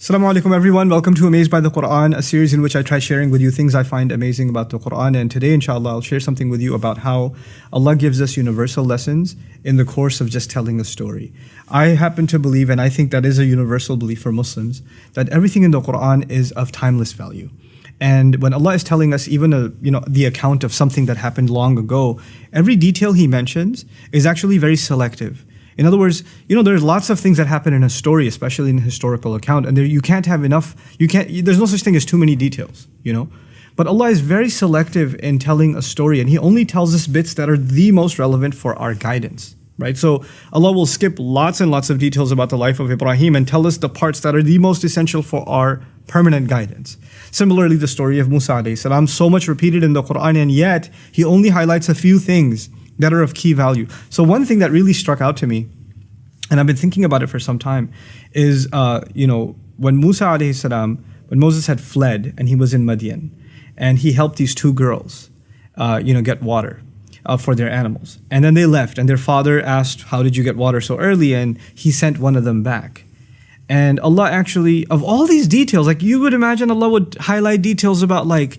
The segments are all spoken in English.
Assalamu alaikum everyone, welcome to Amazed by the Quran, a series in which I try sharing with you things I find amazing about the Quran. And today inshallah I'll share something with you about how Allah gives us universal lessons in the course of just telling a story. I happen to believe, and I think that is a universal belief for Muslims, that everything in the Quran is of timeless value. And when Allah is telling us even the account of something that happened long ago, every detail He mentions is actually very selective. In other words, there's lots of things that happen in a story, especially in a historical account, and you can't have enough, there's no such thing as too many details, But Allah is very selective in telling a story, and He only tells us bits that are the most relevant for our guidance, right? So Allah will skip lots and lots of details about the life of Ibrahim and tell us the parts that are the most essential for our permanent guidance. Similarly, the story of Musa alayhi salam, so much repeated in the Quran, and yet He only highlights a few things that are of key value. So one thing that really struck out to me, and I've been thinking about it for some time, is when Musa alayhi salam, when Moses had fled and he was in Madian, and he helped these two girls, get water for their animals, and then they left, and their father asked, "How did you get water so early?" And he sent one of them back. And Allah actually, of all these details, like you would imagine, Allah would highlight details about like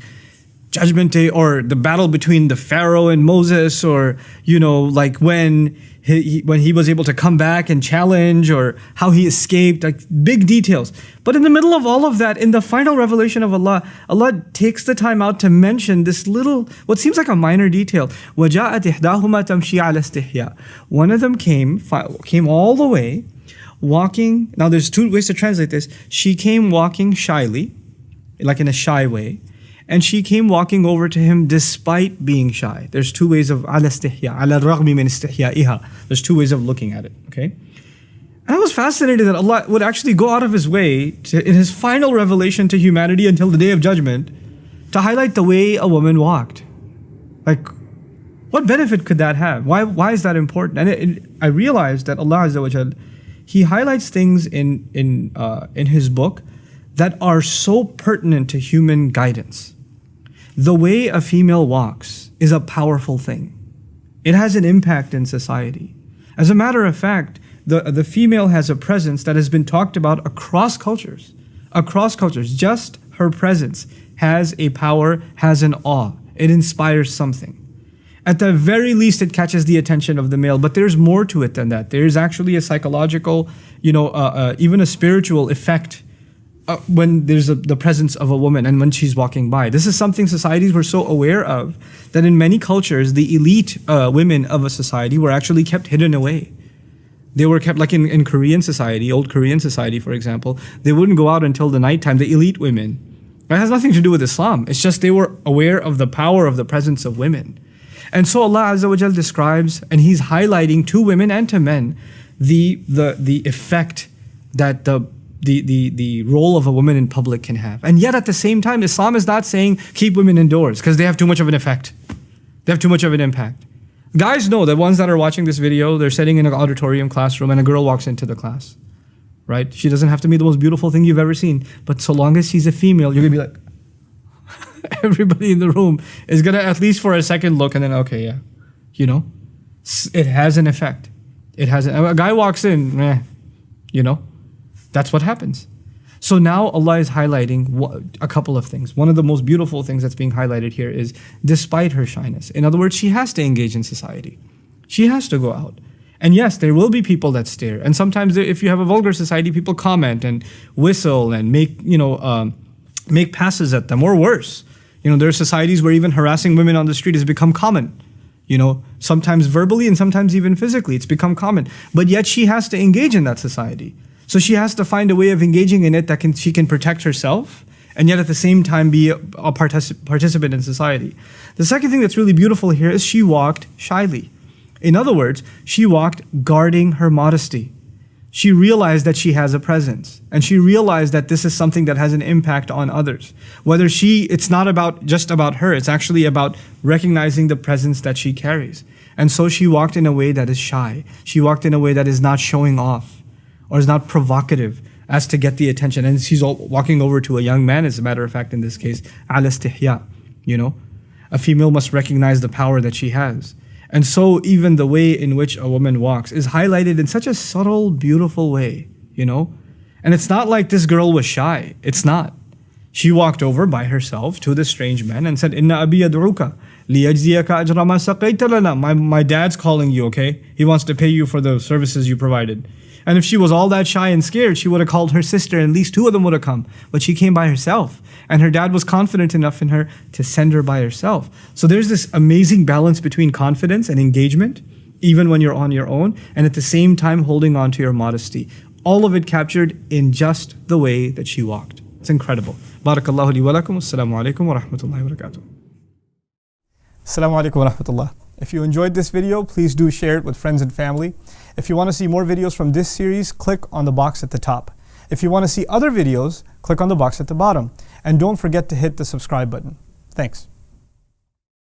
Judgment Day or the battle between the Pharaoh and Moses, or like when he was able to come back and challenge, or how he escaped, like big details. But in the middle of all of that, in the final revelation of Allah, Allah takes the time out to mention this little, what seems like a minor detail. وَجَاءَتْ إِحْدَاهُمَا تَمْشِي عَلَى اسْتِحْيَاءٍ. One of them came all the way, walking. Now there's two ways to translate this. She came walking shyly, like in a shy way. And she came walking over to him despite being shy. There's two ways of ala istihya, ala raghmi min istihya'iha. There's two ways of looking at it, okay? And I was fascinated that Allah would actually go out of His way in His final revelation to humanity until the Day of Judgment to highlight the way a woman walked. Like, what benefit could that have? Why is that important? And I realized that Allah Azza wa Jal, He highlights things in His book that are so pertinent to human guidance. The way a female walks is a powerful thing. It has an impact in society. As a matter of fact, the female has a presence that has been talked about across cultures. Across cultures, just her presence has a power, has an awe. It inspires something. At the very least, it catches the attention of the male, but there's more to it than that. There's actually a psychological, even a spiritual effect when there's the presence of a woman and when she's walking by. This is something societies were so aware of that in many cultures, the elite women of a society were actually kept hidden away. They were kept, like in Korean society, old Korean society, for example, they wouldn't go out until the nighttime, the elite women. That has nothing to do with Islam. It's just they were aware of the power of the presence of women. And so Allah Azza wa Jal describes, and He's highlighting to women and to men, the effect that the role of a woman in public can have. And yet at the same time, Islam is not saying keep women indoors because they have too much of an effect. They have too much of an impact. Guys know, the ones that are watching this video, they're sitting in an auditorium classroom and a girl walks into the class, right? She doesn't have to be the most beautiful thing you've ever seen, but so long as she's a female, you're gonna be like, everybody in the room is gonna at least for a second look and then, okay, yeah, it has an effect. A guy walks in, that's what happens. So now Allah is highlighting a couple of things. One of the most beautiful things that's being highlighted here is despite her shyness. In other words, she has to engage in society. She has to go out. And yes, there will be people that stare. And sometimes if you have a vulgar society, people comment and whistle and make passes at them, or worse. There are societies where even harassing women on the street has become common. Sometimes verbally and sometimes even physically, it's become common. But yet she has to engage in that society. So she has to find a way of engaging in it that she can protect herself and yet at the same time be a participant in society. The second thing that's really beautiful here is she walked shyly. In other words, she walked guarding her modesty. She realized that she has a presence, and she realized that this is something that has an impact on others. It's not just about her, it's actually about recognizing the presence that she carries. And so she walked in a way that is shy. She walked in a way that is not showing off or is not provocative as to get the attention. And she's walking over to a young man, as a matter of fact, in this case, ala istihya, A female must recognize the power that she has. And so even the way in which a woman walks is highlighted in such a subtle, beautiful way, And it's not like this girl was shy. It's not. She walked over by herself to the strange man and said, Inna abi yad'uka liyajziyaka ajra ma saqayta lana. My dad's calling you, okay? He wants to pay you for the services you provided. And if she was all that shy and scared, she would have called her sister, and at least two of them would have come. But she came by herself. And her dad was confident enough in her to send her by herself. So there's this amazing balance between confidence and engagement, even when you're on your own, and at the same time holding on to your modesty. All of it captured in just the way that she walked. It's incredible. Barakallahu li wa lakum. Assalamu alaikum wa rahmatullahi wa barakatuh. Assalamu alaikum wa rahmatullah. If you enjoyed this video, please do share it with friends and family. If you want to see more videos from this series, click on the box at the top. If you want to see other videos, click on the box at the bottom. And don't forget to hit the subscribe button. Thanks.